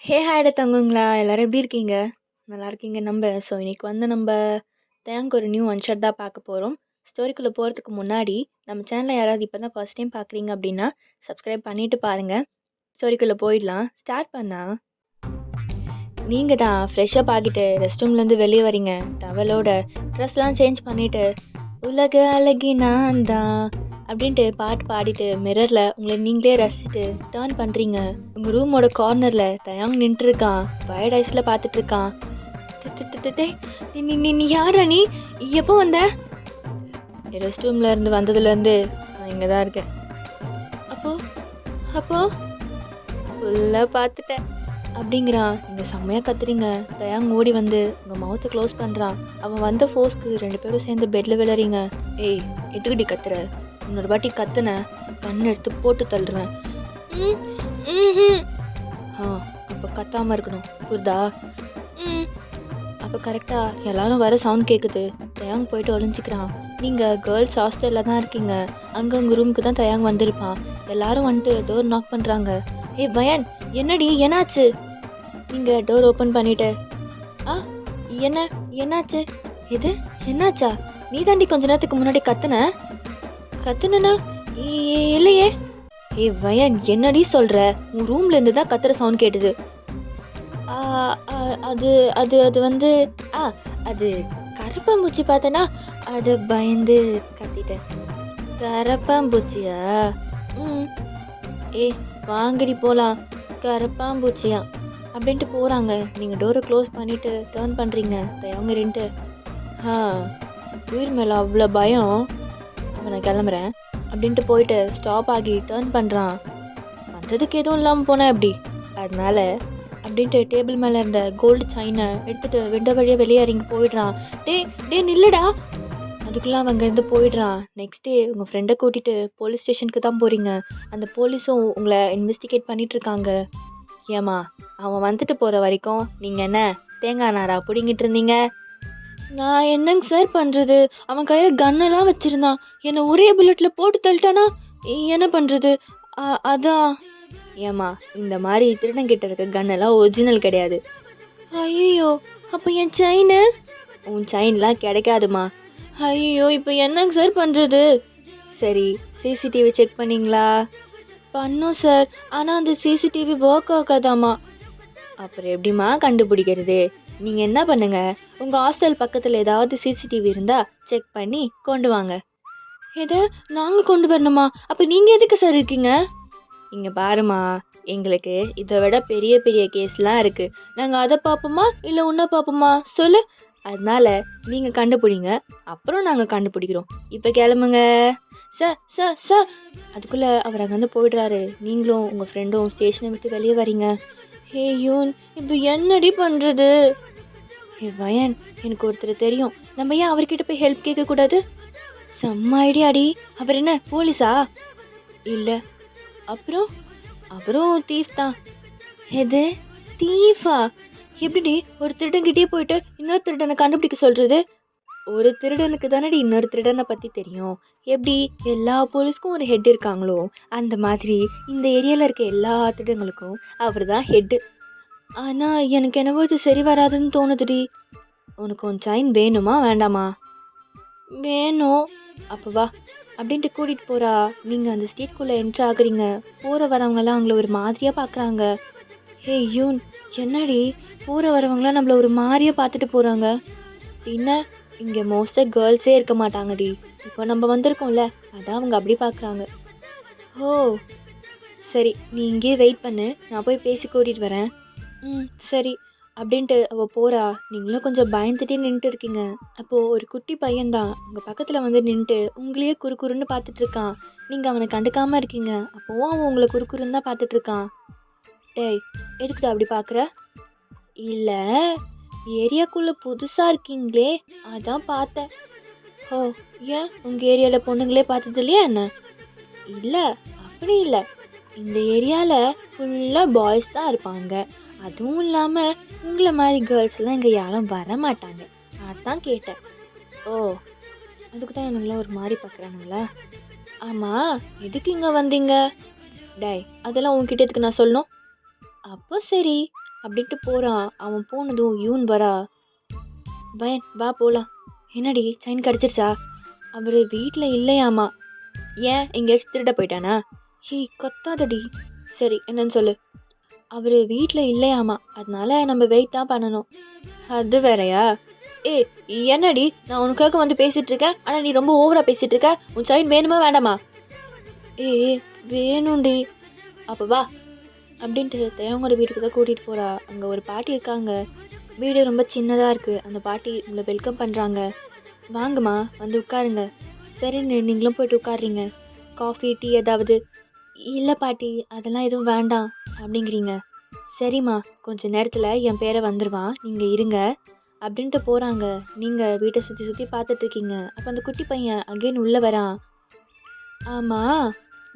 ஹே ஹாய்டா தங்குங்களா எல்லாரும் எப்படி இருக்கீங்க? நல்லா இருக்கீங்க நம்புறேன். ஸோ இன்னைக்கு வந்து நம்ம தேங்க் ஒரு நியூ ஒன் ஷாட் தான் பார்க்க போகிறோம். ஸ்டோரிக்குள்ளே போகிறதுக்கு முன்னாடி நம்ம சேனலை யாராவது இப்போ தான் ஃபர்ஸ்ட் டைம் பார்க்குறீங்க அப்படின்னா சப்ஸ்கிரைப் பண்ணிட்டு பாருங்கள். ஸ்டோரிக்குள்ளே போயிடலாம். ஸ்டார்ட் பண்ணா நீங்கள் தான் ஃப்ரெஷ்ஷப் ஆகிட்டு ரெஸ்ட் ரூம்லேருந்து வெளியே வரீங்க. டவலோட ட்ரெஸ்லாம் சேஞ்ச் பண்ணிவிட்டு உலக அழகி நான் தான் அப்படின்ட்டு பாட்டு பாடிட்டு மிரரில் உங்களை நீங்களே ரசிச்சுட்டு டேர்ன் பண்ணுறீங்க. உங்கள் ரூமோட கார்னரில் தயாங் நின்றுருக்கான். வயர்ட் ஐஸில் பார்த்துட்ருக்கான். நீ நீ நீ யாரா நீ? எப்போ வந்த? ரெஸ்ட் ரூமில் இருந்து வந்ததுலேருந்து நான் இங்கே தான் இருக்கேன். அப்போ அப்போ ஃபுல்லாக பார்த்துட்டேன் அப்படிங்கிறான். நீங்கள் செம்மையாக கத்துறீங்க. தயாங் ஓடி வந்து உங்கள் மவுத்தை க்ளோஸ் பண்ணுறான். அவன் வந்த ஃபோர்ஸ்க்கு 2 பேரும் சேர்ந்து பெட்டில் விளையாடுறீங்க. ஏய் எதுக்குடி கத்துற? இன்னொரு வாட்டி கத்துன கண் எடுத்து போட்டு தள்ளுறேன். அப்போ கத்தாமல் இருக்கணும் புரிதா? அப்போ கரெக்டாக எல்லாரும் வர சவுண்ட் கேட்குது. தயாங் போயிட்டு ஒளிஞ்சிக்கிறான். நீங்கள் கேர்ள்ஸ் ஹாஸ்டலில் தான் இருக்கீங்க. அங்கே உங்கள் ரூமுக்கு தான் தயாங் வந்திருப்பான். எல்லாரும் வந்துட்டு டோர் நாக் பண்ணுறாங்க. ஏய் பயன் என்னடி என்னாச்சு? நீங்கள் டோர் ஓப்பன் பண்ணிட்டு என்னாச்சு? இது என்னாச்சா? நீ தாண்டி கொஞ்ச நேரத்துக்கு முன்னாடி கத்துனா இல்லையே. ஏய் வயன் என்னடி சொல்ற? உன் ரூம்ல இருந்து தான் கத்துற சவுண்ட் கேட்டுது. அது அது அது வந்து அது கரப்பாம்பூச்சி பார்த்தனா அது பயந்து கத்திட்டேன். கரப்பாம்பூச்சியா? ஏ வாங்கடி போலாம். கரப்பாம்பூச்சியா அப்படின்ட்டு போகிறாங்க. நீங்கள் டோரை க்ளோஸ் பண்ணிவிட்டு டேர்ன் பண்ணுறீங்க. தயவங்க ரெண்டு உயிர் மேலே அவ்வளோ பயம். அப்போ நான் கிளம்புறேன் அப்படின்ட்டு போயிட்டு ஸ்டாப் ஆகி டேர்ன் பண்ணுறான். வந்ததுக்கு எதுவும் இல்லாமல் போனேன் அப்படி அதனால அப்படின்ட்டு டேபிள் மேலே இருந்த கோல்டு செயினை எடுத்துகிட்டு விண்ட வழியாக வெளியே இறங்கி போயிடுறான். டே நில்லுடா. அதுக்குள்ளே அவன் அங்கேருந்து போயிடுறான். நெக்ஸ்ட் டே உங்கள் ஃப்ரெண்டை கூட்டிகிட்டு போலீஸ் ஸ்டேஷனுக்கு தான் போகிறீங்க. அந்த போலீஸும் உங்களை இன்வெஸ்டிகேட் பண்ணிகிட்ருக்காங்க. ஏம்மா அவன் வந்துட்டு போகிற வரைக்கும் நீங்கள் என்ன தேங்காய் நாரா பிடிங்கிட்டு இருந்தீங்க? நான் என்னங்க சார் பண்ணுறது? அவன் கையில் கன்னெல்லாம் வச்சுருந்தான். என்னை ஒரே புல்லட்டில் போட்டு தள்ளிட்டானா என்ன பண்ணுறது? அதான். ஏம்மா இந்த மாதிரி திருடங்கிட்ட இருக்க கன்னெல்லாம் ஒரிஜினல் கிடையாது. ஐயோ அப்போ என் செயினு? உன் செயின்லாம் கிடைக்காதுமா. ஐயோ இப்போ என்னங்க சார் பண்ணுறது? சரி சிசிடிவி செக் பண்ணிங்களா? பண்ணோம் சார். ஆனால் அந்த சிசிடிவி ஒர்க் ஆகாதாமா. அப்புறம் எப்படிமா கண்டுபிடிக்கிறது? நீங்கள் என்ன பண்ணுங்க, உங்கள் ஹாஸ்டல் பக்கத்தில் ஏதாவது சிசிடிவி இருந்தால் செக் பண்ணி கொண்டு வாங்க. எதை நாங்கள் கொண்டு வரணுமா? அப்போ நீங்கள் எதுக்கு சார் இருக்கீங்க? இங்கே பாருமா, எங்களுக்கு இதை விட பெரிய பெரிய கேஸ்லாம் இருக்குது. நாங்கள் அதை பார்ப்போமா இல்லை உன்னை பார்ப்போமா சொல்லு. அதனால நீங்கள் கண்டுபிடிங்க, அப்புறம் நாங்கள் கண்டுபிடிக்கிறோம். இப்போ கிளம்புங்க. சார் சார் சார் அதுக்குள்ளே அவர் அங்கே வந்து போயிடுறாரு. நீங்களும் உங்கள் ஃப்ரெண்டும் ஸ்டேஷனை விட்டு வெளியே வரீங்க. ஹே யூன் இப்போ என்னடி பண்ணுறது? ஹே வயன் எனக்கு ஒருத்தர் தெரியும். நம்ம ஏன் அவர்கிட்ட போய் ஹெல்ப் கேட்கக்கூடாது? செம்ம ஐடியாடி. அவர் என்ன போலீஸா? இல்லை. அப்புறம் தீஃப் தான். எது தீஃபா? எப்படி ஒரு திருடன்கிட்டே போயிட்டு இன்னொரு திருடனை கண்டுபிடிக்க சொல்கிறது? ஒரு திருடனுக்கு தானடி இன்னொரு திருடனை பற்றி தெரியும். எப்படி எல்லா போலீஸ்க்கும் ஒரு ஹெட் இருக்காங்களோ அந்த மாதிரி இந்த ஏரியாவில் இருக்க எல்லா திருடங்களுக்கும் அவர் தான் ஹெட்டு. ஆனால் எனக்கு என்னவோ இது சரி வராதுன்னு தோணுதுடி. உனக்கு உன் செயின் வேணுமா வேண்டாமா? வேணும். அப்போ வா அப்படின்ட்டு கூட்டிகிட்டு போகிறா. நீங்கள் அந்த ஸ்ட்ரீட்குள்ளே என்ட்ரு ஆகுறீங்க. போகிற வரவங்கெல்லாம் அவங்கள ஒரு மாதிரியாக பார்க்குறாங்க. ஹே யூன் என்னடி போகிற வரவங்களாம் நம்மளை ஒரு மாதிரியாக பார்த்துட்டு போகிறாங்க? பின்ன இங்கே மோஸ்ட்டாக கேர்ள்ஸே இருக்க மாட்டாங்கடி. இப்போ நம்ம வந்திருக்கோம்ல அதான் அவங்க அப்படி பார்க்குறாங்க. ஓ சரி நீ இங்கேயே வெயிட் பண்ணு, நான் போய் பேசி கூட்டிகிட்டு வரேன். சரி அப்படின்ட்டு அவள் போகிறா. நீங்களும் கொஞ்சம் பயந்துட்டே நின்றுட்டு இருக்கீங்க. அப்போது ஒரு குட்டி பையன்தான் உங்கள் பக்கத்தில் வந்து நின்றுட்டு உங்களையே குறுக்குறுன்னு பார்த்துட்ருக்கான். நீங்கள் அவனை கண்டுக்காமல் இருக்கீங்க. அப்போவும் அவன் உங்களை குறுக்குறுன்னு தான் பார்த்துட்ருக்கான். டேய் எதுக்குடா அப்படி பார்க்குற? இல்லை ஏரியாக்குள்ளே புதுசாக இருக்கீங்களே அதான் பார்த்தேன். ஓ ஏன் உங்கள் ஏரியாவில் பொண்ணுங்களே பார்த்தது இல்லையா என்ன? இல்லை அப்படி இல்லை, இந்த ஏரியாவில் ஃபுல்லாக பாய்ஸ் தான் இருப்பாங்க. அதுவும் இல்லாமல் உங்களை மாதிரி கேர்ள்ஸ்லாம் இங்கே யாரும் வர மாட்டாங்க. அதான் கேட்டேன். ஓ அதுக்கு தான் எனக்குலாம் ஒரு மாதிரி பார்க்குறானுங்களா? ஆமாம் எதுக்கு இங்கே வந்தீங்க? டேய் அதெல்லாம் உங்ககிட்ட எதுக்கு நான் சொல்லணும்? அப்போ சரி அப்படின்ட்டு போகிறான். அவன் போனதும் யூன் வரா. பயன் வா போகலாம். என்னடி செயின் கிடச்சிருச்சா? அவர் வீட்டில் இல்லையாமா. ஏன் எங்கேயாச்சும் திருட போயிட்டானா? கொத்தாதடி. சரி என்னன்னு சொல்லு. அவர் வீட்டில் இல்லையாமா, அதனால நம்ம வெயிட் தான் பண்ணணும். அது வேறயா? ஏய் என்னடி, நான் உனக்காக வந்து பேசிட்டு இருக்கேன், ஆனால் நீ ரொம்ப ஓவரா பேசிட்டு இருக்க. உன் செயின் வேணுமா வேண்டாமா? வேணும்டி. அப்போ வா அப்படின்ட்டு தேவங்களோட வீட்டுக்கு தான் கூட்டிகிட்டு போகிறா. அங்கே ஒரு பாட்டி இருக்காங்க. வீடு ரொம்ப சின்னதாக இருக்குது. அந்த பாட்டி உங்களை வெல்கம் பண்ணுறாங்க. வாங்கம்மா வந்து உட்காருங்க. சரின்னு நீங்களும் போயிட்டு உட்காடுறீங்க. காஃபி டீ ஏதாவது? இல்லை பாட்டி, அதெல்லாம் எதுவும் வேண்டாம் அப்படிங்கிறீங்க. சரிம்மா, கொஞ்ச நேரத்தில் என் பேரை வந்துடுவான், நீங்கள் இருங்க அப்படின்ட்டு போகிறாங்க. நீங்கள் வீட்டை சுற்றி சுற்றி பார்த்துட்ருக்கீங்க. அப்போ அந்த குட்டி பையன் அகெயின் உள்ளே வரான். ஆமாம்,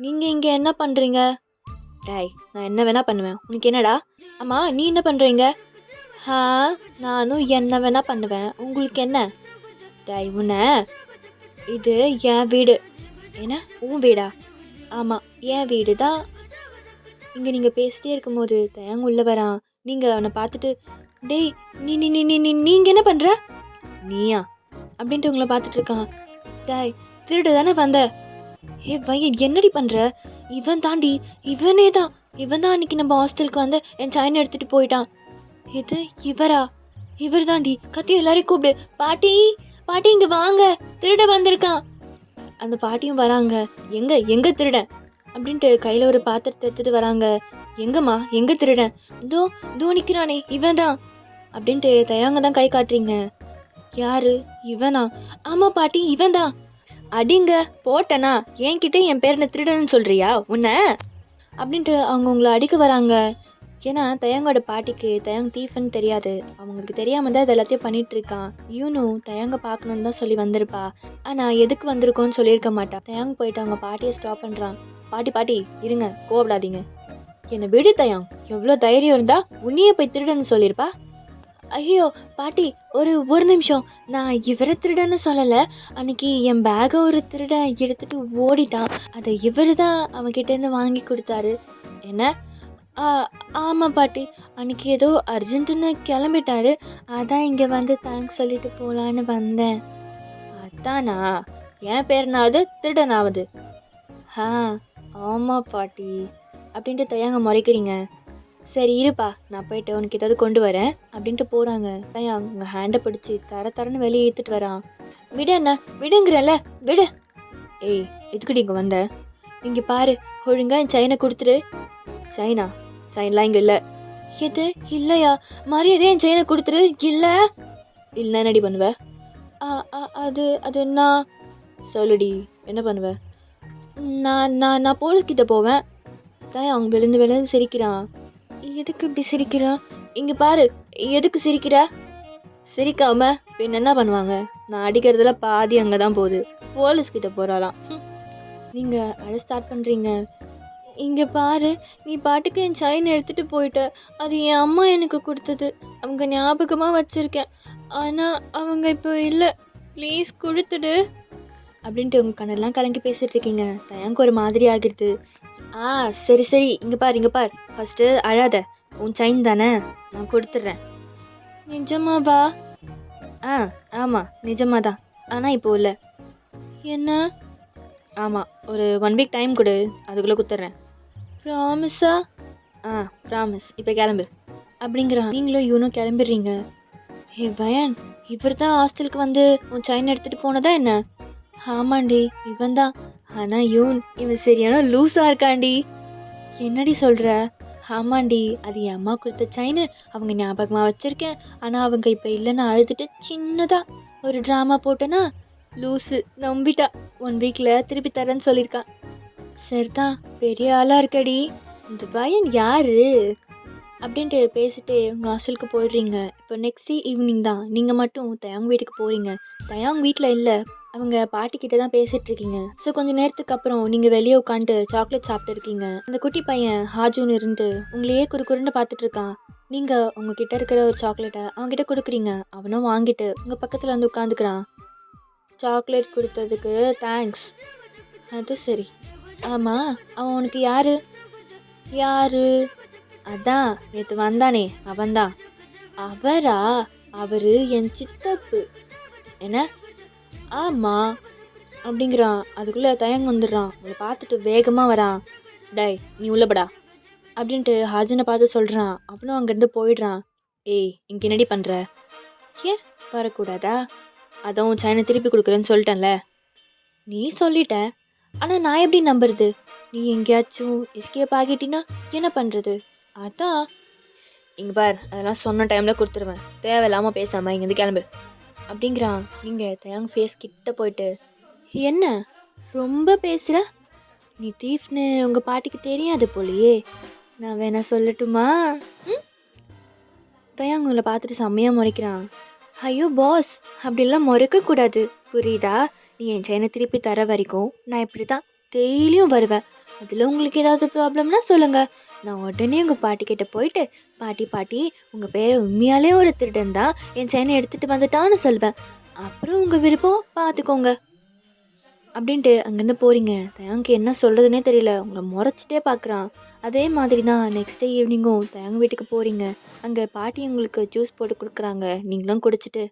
நீங்கள் இங்கே என்ன பண்ணுறீங்க? டேய், நான் என்ன வேணால் பண்ணுவேன், உனக்கு என்னடா? ஆமாம், நீ என்ன பண்ணுறீங்க? நானும் என்ன வேணால் பண்ணுவேன், உங்களுக்கு என்ன? டேய் உன்னை, இது என் வீடு. என்ன உன் வீடா? ஆமாம், என் வீடு தான். இங்கே நீங்கள் பேசிட்டே இருக்கும்போது தயங்க உள்ளே வரான். நீங்கள் அவனை பார்த்துட்டு, டேய் நீ நீ நீ நீ நீ நீங்கள் என்ன பண்ணுற? நீயா அப்படின்ட்டு உங்களை பார்த்துட்டு இருக்கான். டேய் திருடு தானே வந்த? பையன் என்னடி பண்ணுற? இவன் தாண்டி, இவனே தான். இவன் தான் அன்னைக்கு நம்ம ஹாஸ்டலுக்கு வந்து என் செயின் எடுத்துகிட்டு போயிட்டான். இது இவரா? இவர் தாண்டி. கத்தி எல்லாரையும் கூப்பிடு. பாட்டி பாட்டி இங்கே வாங்க, திருட வந்திருக்கான். அந்த பாட்டியும் வராங்க. எங்க திருடன் அப்படின்ட்டு கையில் ஒரு பாத்திரத்தை எடுத்துட்டு வராங்க. எங்கம்மா, எங்க திருடன்? தோ நிற்கிறானே, இவன் தான் அப்படின்ட்டு தயாங்க தான் கை காட்டுறீங்க. யாரு? இவனா? ஆமாம் பாட்டி, இவன் தான். அடிங்க போட்டனா, என்கிட்ட என் பேரனை திருடன்னு சொல்றியா உன்னை? அப்படின்ட்டு அவங்க உங்களை அடிக்க வராங்க. ஏன்னா தயங்கோட பாட்டிக்கு தயங்க தீஃப்னு தெரியாது. அவங்களுக்கு தெரியாமல் தான் இது எல்லாத்தையும் பண்ணிட்டு இருக்கான். யூனும் தயங்க பார்க்கணுன்னு தான் சொல்லி வந்திருப்பா. ஆனால் எதுக்கு வந்திருக்கோன்னு சொல்லியிருக்க மாட்டா. தயங்க போயிட்டு அவங்க பாட்டியை ஸ்டாப் பண்ணுறான். பாட்டி இருங்க, கோவப்படாதீங்க. என்னை விடு தயங். எவ்வளோ தைரியம் இருந்தா உன்னையே போய் திருடன்னு சொல்லியிருப்பா. ஐயோ பாட்டி, ஒரு நிமிஷம். நான் இவரை திருடன்னு சொல்லலை. அன்னைக்கு என் பேகை ஒரு திருடன் எடுத்துட்டு ஓடிட்டான். அதை இவர் தான் அவன்கிட்டேருந்து வாங்கி கொடுத்தாரு. என்ன? ஆமாம் பாட்டி, அன்றைக்கி ஏதோ அர்ஜென்ட்டுன்னு கிளம்பிட்டாரு. அதான் இங்கே வந்து தேங்க்ஸ் சொல்லிட்டு போகலான்னு வந்தேன். அதானா? என் பேர்னாவது திருடனாவது? ஆமாம் பாட்டி அப்படின்ட்டு தயாங்க முறைக்கிறீங்க. சரி இருப்பா, நான் போயிட்டு உனக்கு ஏதாவது கொண்டு வரேன் அப்படின்ட்டு போகிறாங்க. தயாங் உங்கள் ஹேண்டை பிடிச்சி தரன்னு வெளியே இழுத்துட்டு வரான். விட என்ன, விடுங்கிறல்ல, விடு. ஏய் எதுக்குடி இங்கே வந்த? இங்கே பாரு, ஒழுங்கா என் செயினை கொடுத்துரு. செயின்லாம் இங்கே இல்லை. எது இல்லையா? மரியாதையே என் செயினை கொடுத்துரு. இல்லை என்னடி பண்ணுவ? அது நான். சொல்லுடி, என்ன பண்ணுவ? நான் போலீஸ்கிட்ட போவேன். தான் அவங்க விழுந்து சிரிக்கிறான். எதுக்கு இப்படி சிரிக்கிறான்? இங்கே பாரு, எதுக்கு சிரிக்கிற? சிரிக்காம பின் என்ன பண்ணுவாங்க? நான் அடிக்கிறதுல பாதி அங்கே தான் போகுது. போலீஸ்கிட்ட போகிறாளாம். நீங்கள் அழ ஸ்டார்ட் பண்ணுறீங்க. இங்கே பாரு, நீ பாட்டுக்கு என் செயின் எடுத்துகிட்டு போயிட்ட. அது என் அம்மா எனக்கு கொடுத்தது. அவங்க ஞாபகமாக வச்சுருக்கேன். ஆனால் அவங்க இப்போ இல்லை. ப்ளீஸ் கொடுத்துடு அப்படின்ட்டு உங்கள் கண்ணெல்லாம் கலங்கி பேசிகிட்டு இருக்கீங்க. தயங்க ஒரு மாதிரி ஆகிடுது. சரி இங்கே பார். ஃபஸ்ட்டு அழாத. உன் செயின் தானே, நான் கொடுத்துட்றேன். நிஜமாவா? ஆமாம் நிஜமாக தான். ஆனால் இப்போ இல்லை. என்ன? ஆமாம், ஒரு 1 வீக் டைம் கொடு, அதுக்குள்ளே கொடுத்துட்றேன். ப்ராமிஸா? ப்ராமிஸ். இப்போ கிளம்பு அப்படிங்கிறான். நீங்களும் இவனும் கிளம்பிடுறீங்க. பயன், இவர் தான் ஹாஸ்டலுக்கு வந்து உன் செயின் எடுத்துகிட்டு போனதா என்ன? ஆமாண்டி, இவன் தான். ஆனால் இவன் சரியான லூஸாக இருக்காண்டி. என்னடி சொல்கிற? ஆமாண்டி, அது என் அம்மா கொடுத்த செயின். அவங்க ஞாபகமாக வச்சுருக்கேன். ஆனால் அவங்க இப்போ இல்லைன்னு அழுதுட்டு சின்னதாக ஒரு ட்ராமா போட்டேன்னா லூஸு நம்பிட்டா. 1 வீக்கில் திருப்பி தரேன்னு சொல்லியிருக்கான். சரிதான், பெரிய ஆளாக இருக்கடி. இந்த பையன் யாரு அப்படின்ட்டு பேசிட்டு உங்கள் ஹாஸ்டலுக்கு போயிடுறீங்க. இப்போ நெக்ஸ்ட் டே ஈவினிங் தான். நீங்கள் மட்டும் தயாங் வீட்டுக்கு போகிறீங்க. தயாங் வீட்டில் இல்லை, அவங்க பாட்டிக்கிட்ட தான் பேசிகிட்டு இருக்கீங்க. ஸோ கொஞ்சம் நேரத்துக்கு அப்புறம் நீங்கள் வெளியே உட்காந்துட்டு சாக்லேட் சாப்பிட்டு இருக்கீங்க. அந்த குட்டி பையன் ஹாஜுன்னு இருந்து உங்களையே குறுன்னு பார்த்துட்டு இருக்கான். நீங்கள் உங்ககிட்ட இருக்கிற ஒரு சாக்லேட்டை அவங்ககிட்ட கொடுக்குறீங்க. அவனும் வாங்கிட்டு உங்கள் பக்கத்தில் வந்து உட்காந்துக்கிறான். சாக்லேட் கொடுத்ததுக்கு தேங்க்ஸ். அது சரி. ஆமாம், அவன் உனக்கு யாரு? அதான் நேற்று வந்தானே அவன்தான். அவரா? அவரு என் சித்தப்பு. என்ன? ஆமா அப்படிங்கிறான். அதுக்குள்ளே தயங்க வந்துடுறான். அவளை பார்த்துட்டு வேகமாக வரான். டேய் நீ உள்ளபடா அப்படின்ட்டு ஹாஜனை பார்த்து சொல்கிறான். அவனும் அங்கேருந்து போயிடுறான். ஏய் இங்கே என்னடி பண்ணுற? ஏன் வரக்கூடாதா? அதான் உன் செயினை திருப்பி கொடுக்குறேன்னு சொல்லிட்டேன்ல. நீ சொல்லிட்ட, ஆனால் நான் எப்படி நம்புறது? நீ எங்கேயாச்சும் எஸ்கேப் ஆகிட்டினா என்ன பண்ணுறது? அதான் இங்கே பார், அதெல்லாம் சொன்ன டைமில் கொடுத்துருவேன். தேவையில்லாமல் பேசாமல் இங்கேருந்து கிளம்பு அப்படிங்கிறான். நீங்கள் தயாங் ஃபேஸ் கிட்ட போயிட்டு, என்ன ரொம்ப பேசுகிற? நீ தீஃப்னு உங்கள் பாட்டிக்கு தெரியாது போலையே. நான் வேணா சொல்லட்டுமா? ம் தயாங் உங்களை பார்த்துட்டு செம்மையாக முறைக்கிறான். ஐயோ பாஸ், அப்படிலாம் முறைக்கக்கூடாது புரியுதா? நீ என் செயினை திருப்பி தர வரைக்கும் நான் இப்படி தான் டெய்லியும் வருவேன். அதில் உங்களுக்கு ஏதாவது ப்ராப்ளம்னா சொல்லுங்கள். நான் உடனே உங்கள் பாட்டிக்கிட்ட போயிட்டு, பாட்டி பாட்டி உங்கள் பேரை உண்மையாலே ஒரு திருடன் தான் என் செயினை எடுத்துகிட்டு வந்துட்டான்னு சொல்வேன். அப்புறம் உங்கள் விருப்பம் பார்த்துக்கோங்க அப்படின்ட்டு அங்கேருந்து போகிறீங்க. தயாங்க்கு என்ன சொல்கிறதுனே தெரியல. உங்களை முறைச்சிட்டே பார்க்குறான். அதே மாதிரி தான் நெக்ஸ்ட் டே ஈவினிங்கும் தயாங்க வீட்டுக்கு போகிறீங்க. அங்கே பாட்டி உங்களுக்கு ஜூஸ் போட்டு கொடுக்குறாங்க. நீங்களும் குடிச்சிட்டு,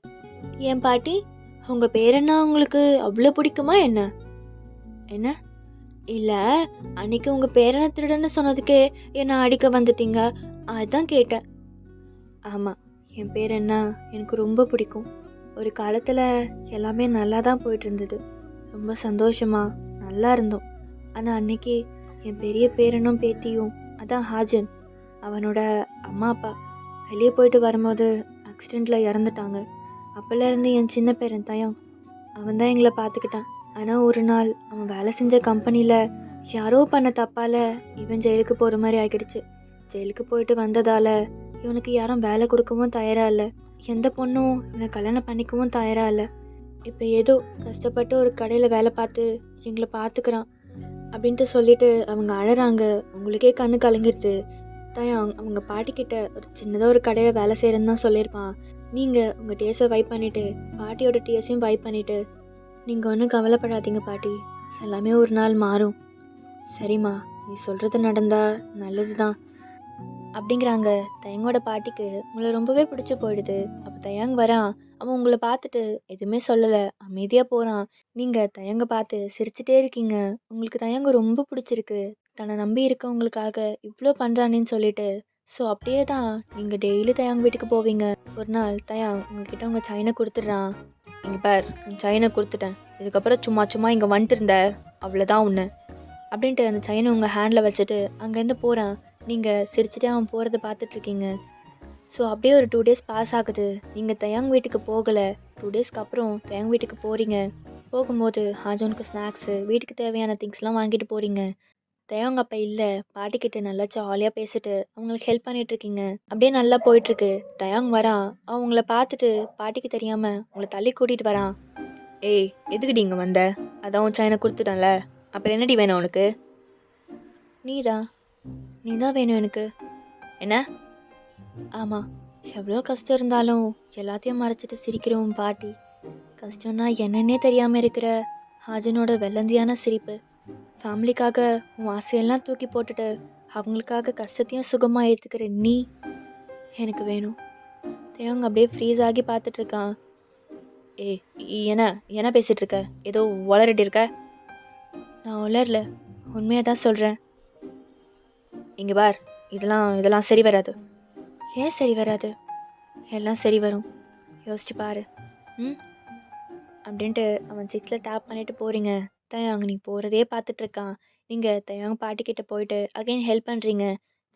ஏன் பாட்டி உங்கள் பேர் என்ன உங்களுக்கு அவ்வளோ பிடிக்குமா என்ன? என்ன? இல்லை, அன்னைக்கு உங்கள் பேரனை திருடன்னு சொன்னதுக்கே என்னை அடிக்க வந்துட்டீங்க, அதுதான் கேட்டேன். ஆமாம், என் பேர் என்ன எனக்கு ரொம்ப பிடிக்கும். ஒரு காலத்தில் எல்லாமே நல்லா தான் போயிட்டு இருந்தது. ரொம்ப சந்தோஷமா நல்லா இருந்தோம். ஆனால் அன்னைக்கு என் பெரிய பேரனும் பேத்தியும், அதான் ஹாஜன், அவனோட அம்மா அப்பா வெளியே போயிட்டு வரும்போது ஆக்சிடெண்ட்டில் இறந்துட்டாங்க. அப்போலேருந்து என் சின்ன பேரன் தயாங், அவன் தான் எங்களை பார்த்துக்கிட்டான். ஆனால் ஒரு நாள் அவன் வேலை செஞ்ச கம்பெனியில் யாரோ பண்ண தப்பால் இவன் ஜெயிலுக்கு போகிற மாதிரி ஆகிடுச்சு. ஜெயிலுக்கு போயிட்டு வந்ததால் இவனுக்கு யாரும் வேலை கொடுக்கவும் தயாராக இல்லை. எந்த பொண்ணும் இவனை கல்யாணம் பண்ணிக்கவும் தயாராக இல்லை. இப்போ ஏதோ கஷ்டப்பட்டு ஒரு கடையில் வேலை பார்த்து எங்களை பார்த்துக்கிறான் அப்படின்ட்டு சொல்லிட்டு அவங்க அழறாங்க. உங்களுக்கே கண்ணு கலங்கிருச்சு. தயாங் அவங்க பாட்டிக்கிட்ட ஒரு சின்னதாக ஒரு கடையில் வேலை செய்கிறேன்னு தான் சொல்லியிருப்பான். நீங்கள் உங்கள் டேஸை வைப் பண்ணிவிட்டு பாட்டியோட டேஸையும் வைப் பண்ணிவிட்டு, நீங்கள் ஒன்றும் கவலைப்படாதீங்க பாட்டி, எல்லாமே ஒரு நாள் மாறும். சரிம்மா, நீ சொல்கிறது நடந்தா நல்லது தான் அப்படிங்கிறாங்க. தயங்கோட பாட்டிக்கு உங்களை ரொம்பவே பிடிச்சி போயிடுது. அப்போ தயங் வரான். அவன் உங்களை பார்த்துட்டு எதுவுமே சொல்லலை, அமைதியாக போகிறான். நீங்கள் தயங்க பார்த்து சிரிச்சிட்டே இருக்கீங்க. உங்களுக்கு தயங்க ரொம்ப பிடிச்சிருக்கு. தன்னை நம்பி இருக்கவங்களுக்காக இவ்வளோ பண்ணுறானேன்னு சொல்லிட்டு. ஸோ அப்படியே தான் நீங்கள் டெய்லி தயாங் வீட்டுக்கு போவீங்க. ஒரு நாள் தயாங் உங்ககிட்ட உங்கள் செயினை கொடுத்துட்றான். இங்கே பார், உன் செயினை கொடுத்துட்டேன். இதுக்கப்புறம் சும்மா சும்மா இங்கே வந்துட்டு இருந்த அவ்வளோதான் ஒன்று அப்படின்ட்டு அந்த செயினை உங்கள் ஹேண்டில் வச்சுட்டு அங்கேருந்து போகிறான். நீங்கள் சிரிச்சுட்டே அவன் போகிறத பார்த்துட்ருக்கீங்க. ஸோ அப்படியே ஒரு 2 days பாஸ் ஆகுது. நீங்கள் தயாங் வீட்டுக்கு போகலை. 2 daysக்கு அப்புறம் தயாங் வீட்டுக்கு போகிறீங்க. போகும்போது ஹாஜோனுக்கு ஸ்நாக்ஸு, வீட்டுக்கு தேவையான திங்ஸ்லாம் வாங்கிட்டு போகிறீங்க. தயாங் அப்போ இல்லை. பாட்டிக்கிட்ட நல்லா ஜாலியாக பேசிட்டு அவங்களுக்கு ஹெல்ப் பண்ணிகிட்ருக்கீங்க. அப்படியே நல்லா போயிட்டுருக்கு. தயாங் வரான். அவன் உங்களை பார்த்துட்டு பாட்டிக்கு தெரியாமல் உங்களை தள்ளி கூட்டிகிட்டு வரான். ஏய் எதுக்குடி இங்கே வந்த? அதான் உன் செயினை கொடுத்துட்டேன்ல, அப்புறம் என்னடி வேணும் உனக்கு? நீதான் நீ தான் வேணும் எனக்கு. என்ன? ஆமாம், எவ்வளோ கஷ்டம் இருந்தாலும் எல்லாத்தையும் மறைச்சிட்டு சிரிக்கிறோம் பாட்டி. கஷ்டம்னா என்னன்னே தெரியாமல் இருக்கிற ஹாஜனோட வெள்ளந்தியான சிரிப்பு. ஃபேமிலிக்காக உன் ஆசையெல்லாம் தூக்கி போட்டுட்டு அவங்களுக்காக கஷ்டத்தையும் சுகமாக ஏற்றுக்கிற நீ எனக்கு வேணும். தேவங்க அப்படியே ஃப்ரீஸ் ஆகி பார்த்துட்ருக்கான். ஏய் என்ன என்ன பேசிகிட்டு இருக்க? ஏதோ வளரடி இருக்க? நான் உளரல, உண்மையாக தான் சொல்கிறேன். இங்கே பார், இதெல்லாம் சரி வராது. ஏன் சரி வராது? எல்லாம் சரி வரும், யோசிச்சு பாரு. ம் அப்படின்ட்டு அவன் சிக்ஸில் டேப் பண்ணிட்டு போகிறீங்க. தயாங் நீ போகிறதே பார்த்துட்ருக்கான். நீங்கள் தயாங் பாட்டிக்கிட்ட போயிட்டு அகைன் ஹெல்ப் பண்ணுறீங்க.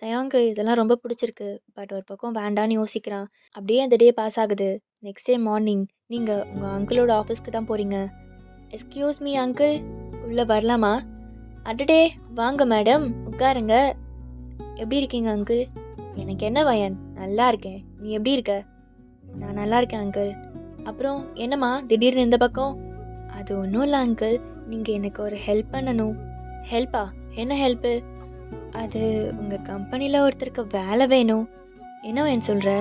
தயாங்கு இதெல்லாம் ரொம்ப பிடிச்சிருக்கு. பட் ஒரு பக்கம் வேண்டான்னு யோசிக்கிறான். அப்படியே அந்த டே பாஸ் ஆகுது. நெக்ஸ்ட் டே மார்னிங் நீங்கள் உங்கள் அங்கிளோட ஆஃபீஸ்க்கு தான் போகிறீங்க. எஸ்கியூஸ் மீ அங்கிள், உள்ளே வரலாமா? அடடே வாங்க மேடம், உட்காருங்க. எப்படி இருக்கீங்க அங்கிள்? எனக்கு என்ன வயன், நல்லா இருக்கேன். நீ எப்படி இருக்க? நான் நல்லா இருக்கேன் அங்கிள். அப்புறம் என்னம்மா திடீர்னு இந்த பக்கம்? அது ஒன்றும் இல்லை அங்கிள், நீங்கள் எனக்கு ஒரு ஹெல்ப் பண்ணணும். ஹெல்ப்பா? என்ன ஹெல்ப்பு? அது உங்கள் கம்பெனியில் ஒருத்தருக்கு வேலை வேணும். என்ன வேணும் சொல்கிற?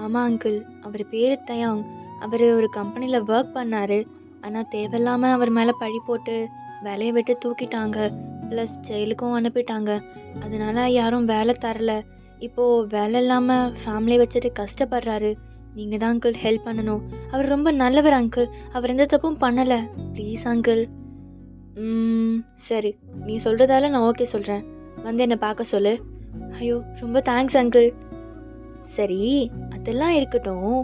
ஆமாம் அங்கிள், அவர் பேர் தயாங். அவர் ஒரு கம்பெனியில் ஒர்க் பண்ணார். ஆனால் தேவையில்லாமல் அவர் மேலே பழி போட்டு வேலையை விட்டு தூக்கிட்டாங்க. ப்ளஸ் ஜெயிலுக்கும் அனுப்பிட்டாங்க. அதனால யாரும் வேலை தரல. இப்போது வேலை இல்லாமல் ஃபேமிலியை வச்சுட்டு கஷ்டப்படுறாரு. நீங்கள் தான் அங்கிள் ஹெல்ப் பண்ணணும். அவர் ரொம்ப நல்லவர் அங்கிள். அவர் எந்த தப்பும் பண்ணலை. Please uncle. சரி, நீ சொல்கிறதால நான் ஓகே சொல்கிறேன். வந்து என்னை பார்க்க சொல்லு. ஐயோ, ரொம்ப தேங்க்ஸ் அங்கிள். சரி, அதெல்லாம் இருக்கட்டும்.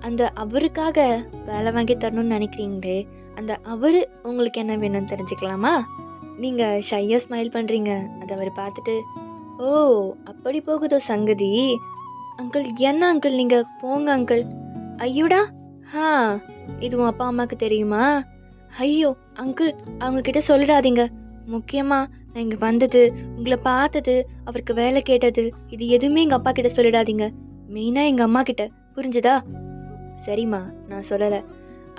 அந்த அவருக்காக வேலை வாங்கி தரணும்னு நினைக்கிறீங்களே, அந்த அவரு உங்களுக்கு என்ன வேணும்னு தெரிஞ்சுக்கலாமா? நீங்கள் ஷையாக ஸ்மைல் பண்ணுறீங்க. அதை அவர் பார்த்துட்டு, ஓ, அப்படி போகுதோ சங்கதி. அங்கிள் என்ன அங்கிள், நீங்கள் போங்க அங்கிள். ஐயோடா, ஆ, இது உன் அப்பா அம்மாவுக்கு தெரியுமா? ஐயோ அங்கிள், அவங்க கிட்ட சொல்லிடாதீங்க. முக்கியமாக நான் இங்கே வந்தது, உங்களை பார்த்தது, அவருக்கு வேலை கேட்டது, இது எதுவுமே எங்கள் அப்பா கிட்ட சொல்லிடாதீங்க. மெயினாக எங்கள் அம்மா கிட்ட. புரிஞ்சுதா? சரிம்மா, நான் சொல்லலை.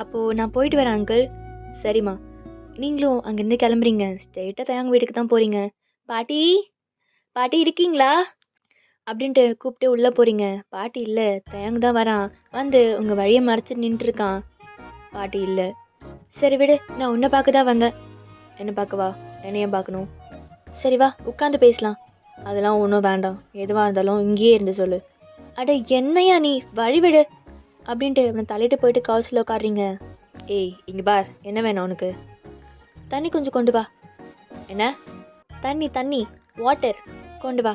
அப்போது நான் போயிட்டு வரேன் அங்கிள். சரிம்மா, நீங்களும் அங்கேருந்து கிளம்புறீங்க. ஸ்ட்ரெயிட்டாக தயாங்க வீட்டுக்கு தான் போகிறீங்க. பாட்டி, பாட்டி இருக்கீங்களா அப்படின்ட்டு கூப்பிட்டு உள்ளே போகிறீங்க. பாட்டி இல்லை, தயாங்க தான் வரான். வந்து உங்கள் வழியை மறைச்சி நின்றுருக்கான். பாட்டி இல்லை. சரி விடு, நான் உன்னை பார்க்க தான் வந்தேன். என்ன பார்க்கவா? என்னைய பார்க்கணும். சரி வா, உட்காந்து பேசலாம். அதெல்லாம் ஒன்றும் வேண்டாம். எதுவாக இருந்தாலும் இங்கேயே இருந்து சொல்லு. அட என்னையா நீ, வழி விடு அப்படின்ட்டு அவனை தள்ளிட்டு போயிட்டு கவுச்சில் உட்காடுறீங்க. ஏய், இங்கே பார், என்ன வேணும் உனக்கு? தண்ணி கொஞ்சம் கொண்டு வா. என்ன? தண்ணி தண்ணி, வாட்டர் கொண்டு வா.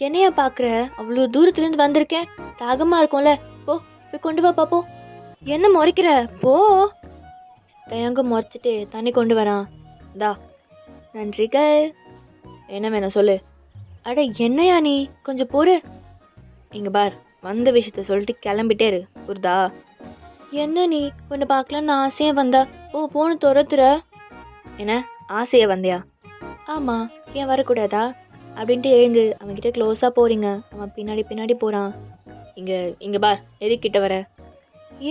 என்னையா பார்க்குற? அவ்வளோ தூரத்துலேருந்து வந்திருக்கேன், தாகமாக இருக்கும்ல. போ, போய் கொண்டு வா பாப்போ. என்ன முறைக்கிற? போ. தயங்க முறைச்சிட்டு தண்ணி கொண்டு வரான். தா. நன்றிகள். என்ன வேணும் சொல்லு. அட என்னையா நீ, கொஞ்சம் பொறு. இங்கே பார், வந்த விஷயத்த சொல்லிட்டு கிளம்பிட்டே இரு, புரிதா? என்ன நீ, உன்னை பார்க்கலான்னு ஆசையாக வந்தா போன்னு துரத்துற. என்ன ஆசையாக வந்தியா? ஆமாம், ஏன் வரக்கூடாதா அப்படின்ட்டு எழுந்து அவன்கிட்ட க்ளோஸாக போகிறீங்க. அவன் பின்னாடி பின்னாடி போகிறான். இங்கே பார், எதுக்கிட்ட வர?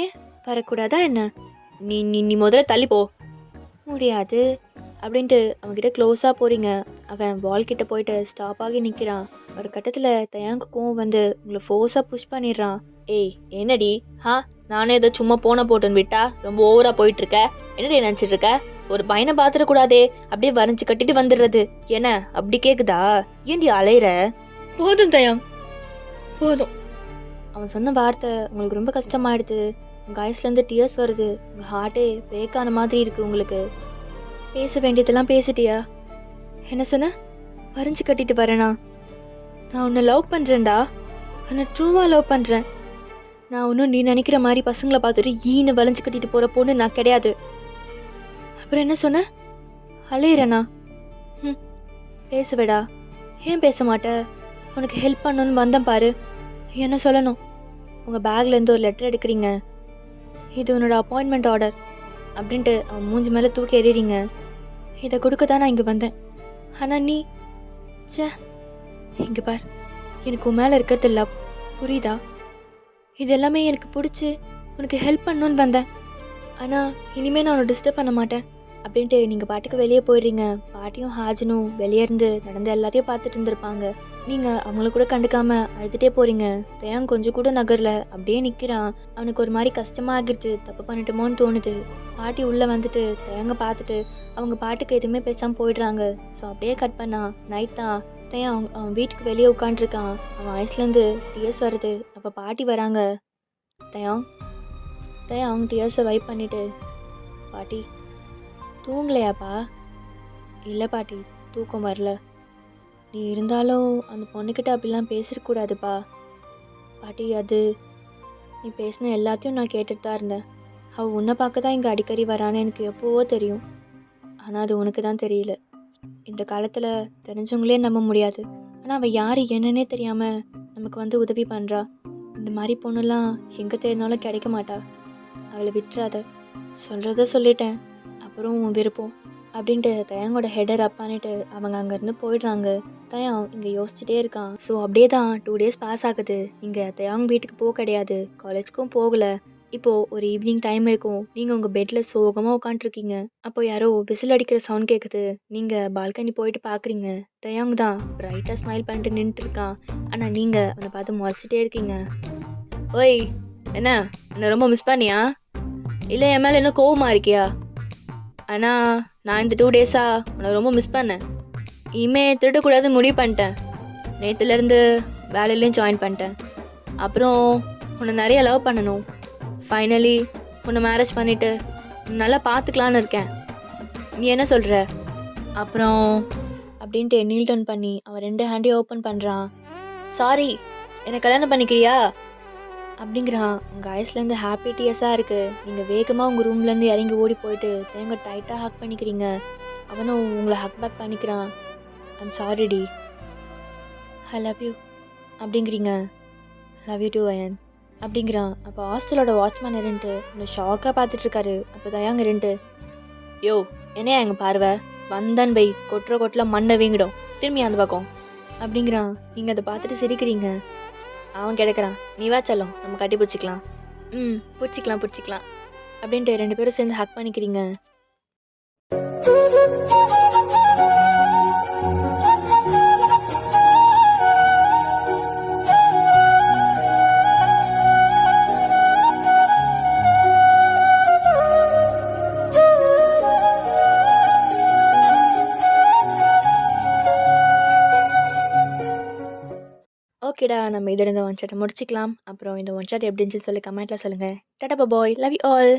ஏன் வரக்கூடாதா என்ன? நீ நீ நீ முதல்ல தள்ளி போ. முடியாது அப்படின்ட்டு அவன்கிட்ட க்ளோஸாக போகிறீங்க. அவன் வால்கிட்ட போயிட்டு ஸ்டாப் ஆகி நிற்கிறான். ஒரு கட்டத்தில் தயாங்குக்கும் வந்து உங்களை ஃபோர்ஸாக புஷ் பண்ணிடுறான். ஏய் என்னடி, நானே ஏதோ சும்மா போன போட்டுன்னு விட்டா ரொம்ப ஓவராக போயிட்டுருக்க. என்னடி நினச்சிட்டு இருக்க? ஒரு பையனை பார்த்துடக்கூடாதே, அப்படியே வரைஞ்சி கட்டிட்டு வந்துடுறது என்ன? அப்படி கேட்குதா? ஏன்டி அலையிற? போதும் தயாங், போதும். அவன் சொன்ன வார்த்தை உங்களுக்கு ரொம்ப கஷ்டமாயிடுது. உங்கள் ஐஸ்லேருந்து டியர்ஸ் வருது. உங்கள் ஹார்ட்டே பிரேக் ஆன மாதிரி இருக்குது உங்களுக்கு. பேச வேண்டியதெல்லாம் பேசிட்டியா? என்ன சொன்ன? வரைஞ்சி கட்டிட்டு வரேனா? நான் உன்னை லவ் பண்ணுறேன்டா. உன்னை ட்ரூவாக லவ் பண்ணுறேன். நான் ஒன்றும் நீ நினைக்கிற மாதிரி பசங்களை பார்த்துட்டு ஈன்னு வளைஞ்சு கட்டிட்டு போகிற பொண்ணு நான் கிடையாது. அப்புறம் என்ன சொன்ன? அலையிறேனா? பேசுவேடா. ஏன் பேச மாட்ட? உனக்கு ஹெல்ப் பண்ணணும்னு வந்தேன் பாரு. என்ன சொல்லணும்? உங்கள் பேக்லேருந்து ஒரு லெட்டர் எடுக்கிறீங்க. இது உன்னோட அப்பாயின்மெண்ட் ஆர்டர் அப்படின்ட்டு அவன் மூஞ்சி மேலே தூக்கி எறிறீங்க. இதை கொடுக்க தான் நான் இங்கே வந்தேன். ஆனால் நீ இங்கே பார், எனக்கு உன் மேலே இருக்கிறது லவ், புரியுதா? இது எல்லாமே எனக்கு பிடிச்சி உனக்கு ஹெல்ப் பண்ணணுன்னு வந்தேன். ஆனால் இனிமேல் நான் உன்னை டிஸ்டர்ப் பண்ண மாட்டேன் அப்படின்ட்டு நீங்கள் பாட்டுக்கு வெளியே போயிடுறீங்க. பாட்டியும் ஹாஜனும் வெளியே இருந்து நடந்த எல்லாத்தையும் பார்த்துட்டு இருந்திருப்பாங்க. நீங்கள் அவங்கள கூட கண்டுக்காம அழுதுகிட்டே போகிறீங்க. தயாங் கொஞ்சம் கூட நகரில் அப்படியே நிற்கிறான். அவனுக்கு ஒரு மாதிரி கஷ்டமாக ஆகிடுது. தப்பு பண்ணிட்டோமோன்னு தோணுது. பாட்டி உள்ளே வந்துட்டு தயாங்க பார்த்துட்டு அவங்க பாட்டுக்கு எதுவுமே பேசாமல் போயிடுறாங்க. ஸோ அப்படியே கட் பண்ணா நைட் தான். தயாங் அவன் வீட்டுக்கு வெளியே உட்காண்ட்ருக்கான். அவன் ஐஸ்லேருந்து டியர்ஸ் வருது. அப்போ பாட்டி வராங்க. தயாங் டியர்ஸை வைப் பண்ணிட்டு, பாட்டி தூங்கலையாப்பா? இல்லை பாட்டி, தூக்கம் வரல. நீ இருந்தாலும் அந்த பொண்ணுக்கிட்ட அப்படிலாம் பேசிடக்கூடாதுப்பா. பாட்டி, அது நீ பேசின எல்லாத்தையும் நான் கேட்டுட்டு தான் இருந்தேன். அவள் உன்னை பார்க்க தான் இங்கே அடிக்கடி வரான்னு எனக்கு எப்போவோ தெரியும். ஆனால் அது உனக்கு தான் தெரியல. இந்த காலத்தில் தெரிஞ்சவங்களே நம்ப முடியாது. ஆனால் அவள் யார் என்னன்னே தெரியாமல் நமக்கு வந்து உதவி பண்ணுறா. இந்த மாதிரி பொண்ணுலாம் எங்கே தேடினாலும் கிடைக்க மாட்டா. அவளை விட்டுறாத. சொல்கிறத சொல்லிட்டேன், அப்புறம் உன் விருப்பம் அப்படின்ட்டு தயாங்கோட ஹெடர் அப் பண்ணிட்டு அவங்க அங்கேருந்து போயிடுறாங்க. தயாங் இங்கே யோசிச்சுட்டே இருக்கான். ஸோ அப்படியே தான் 2 days பாஸ் ஆகுது. இங்கே தயாங் வீட்டுக்கு போக கிடையாது, காலேஜ்க்கும் போகலை. இப்போது ஒரு ஈவினிங் டைம் இருக்கும். நீங்கள் உங்கள் பெட்டில் சோகமாக உட்காண்ட்ருக்கீங்க. அப்போ யாரோ விசில் அடிக்கிற சவுண்ட் கேட்குது. நீங்கள் பால்கனி போயிட்டு பார்க்குறீங்க. தயாங் தான் பிரைட்டாக ஸ்மைல் பண்ணிட்டு நின்றுட்டுருக்கான். ஆனால் நீங்கள் அவனை பார்த்து முறைச்சிட்டே இருக்கீங்க. ஓய், என்ன என்னை ரொம்ப மிஸ் பண்ணியா? இல்லை என் மேலே என்ன கோவமாக இருக்கியா? ஆனால் நான் இந்த 2 days உன்னை ரொம்ப மிஸ் பண்ணேன். இனிமே திருடக்கூடாதுன்னு முடிவு பண்ணிட்டேன். நேற்றுலேருந்து வேலையிலையும் ஜாயின் பண்ணிட்டேன். அப்புறம் உன்னை நிறைய லவ் பண்ணணும். ஃபைனலி உன்னை மேரேஜ் பண்ணிவிட்டு நல்லா பார்த்துக்கலான்னு இருக்கேன். நீ என்ன சொல்கிற? அப்புறம் அப்படின்ட்டு நீல் டர்ன் பண்ணி அவன் 2 ஹேண்டையும் ஓப்பன் பண்ணுறான். சாரி, என்னை கல்யாணம் பண்ணிக்கிறியா அப்படிங்கிறான். உங்கள் ஐஸ்லேருந்து ஹாப்பி டியர்ஸாக இருக்குது. நீங்கள் வேகமாக உங்கள் ரூம்லேருந்து இறங்கி ஓடி போயிட்டு தேங்க டைட்டாக ஹக் பண்ணிக்கிறீங்க. அவனும் உங்களை ஹக் பேக் பண்ணிக்கிறான். ஐம் சாரிடி, ஐ லவ் யூ அப்படிங்கிறீங்க. லவ் யூ டூ அயன் அப்படிங்கிறான். அப்போ ஹாஸ்டலோட வாட்ச்மேன் இருந்துட்டு இந்த ஷாக்காக பார்த்துட்ருக்காரு. அப்போ தயாங்க இருந்துட்டு, யோ என்னையா எங்கள் பார்வை, வந்தான் பை கொட்டுற கொட்டில் மண்ணை வீங்கிடும், திரும்பி அந்த பக்கம் அப்படிங்கிறான். நீங்கள் அதை பார்த்துட்டு சிரிக்கிறீங்க. அவன் கிடக்கிறான். நீ வா செல்லம், நம்ம கட்டி பிடிச்சிக்கலாம். பிடிச்சிக்கலாம் அப்படின்ட்டு 2 பேரும் சேர்ந்து ஹக் பண்ணிக்கிறீங்க. ஓகேடா, நம்ம இதோட இந்த ஒன் ஷாட்டை முடிச்சிக்கலாம். அப்புறம் இந்த ஒன் ஷாட் எப்படி இருந்துச்சுன்னு சொல்லி கமெண்ட்டில் சொல்லுங்கள். டாடா பாய், லவ் யூ ஆல்.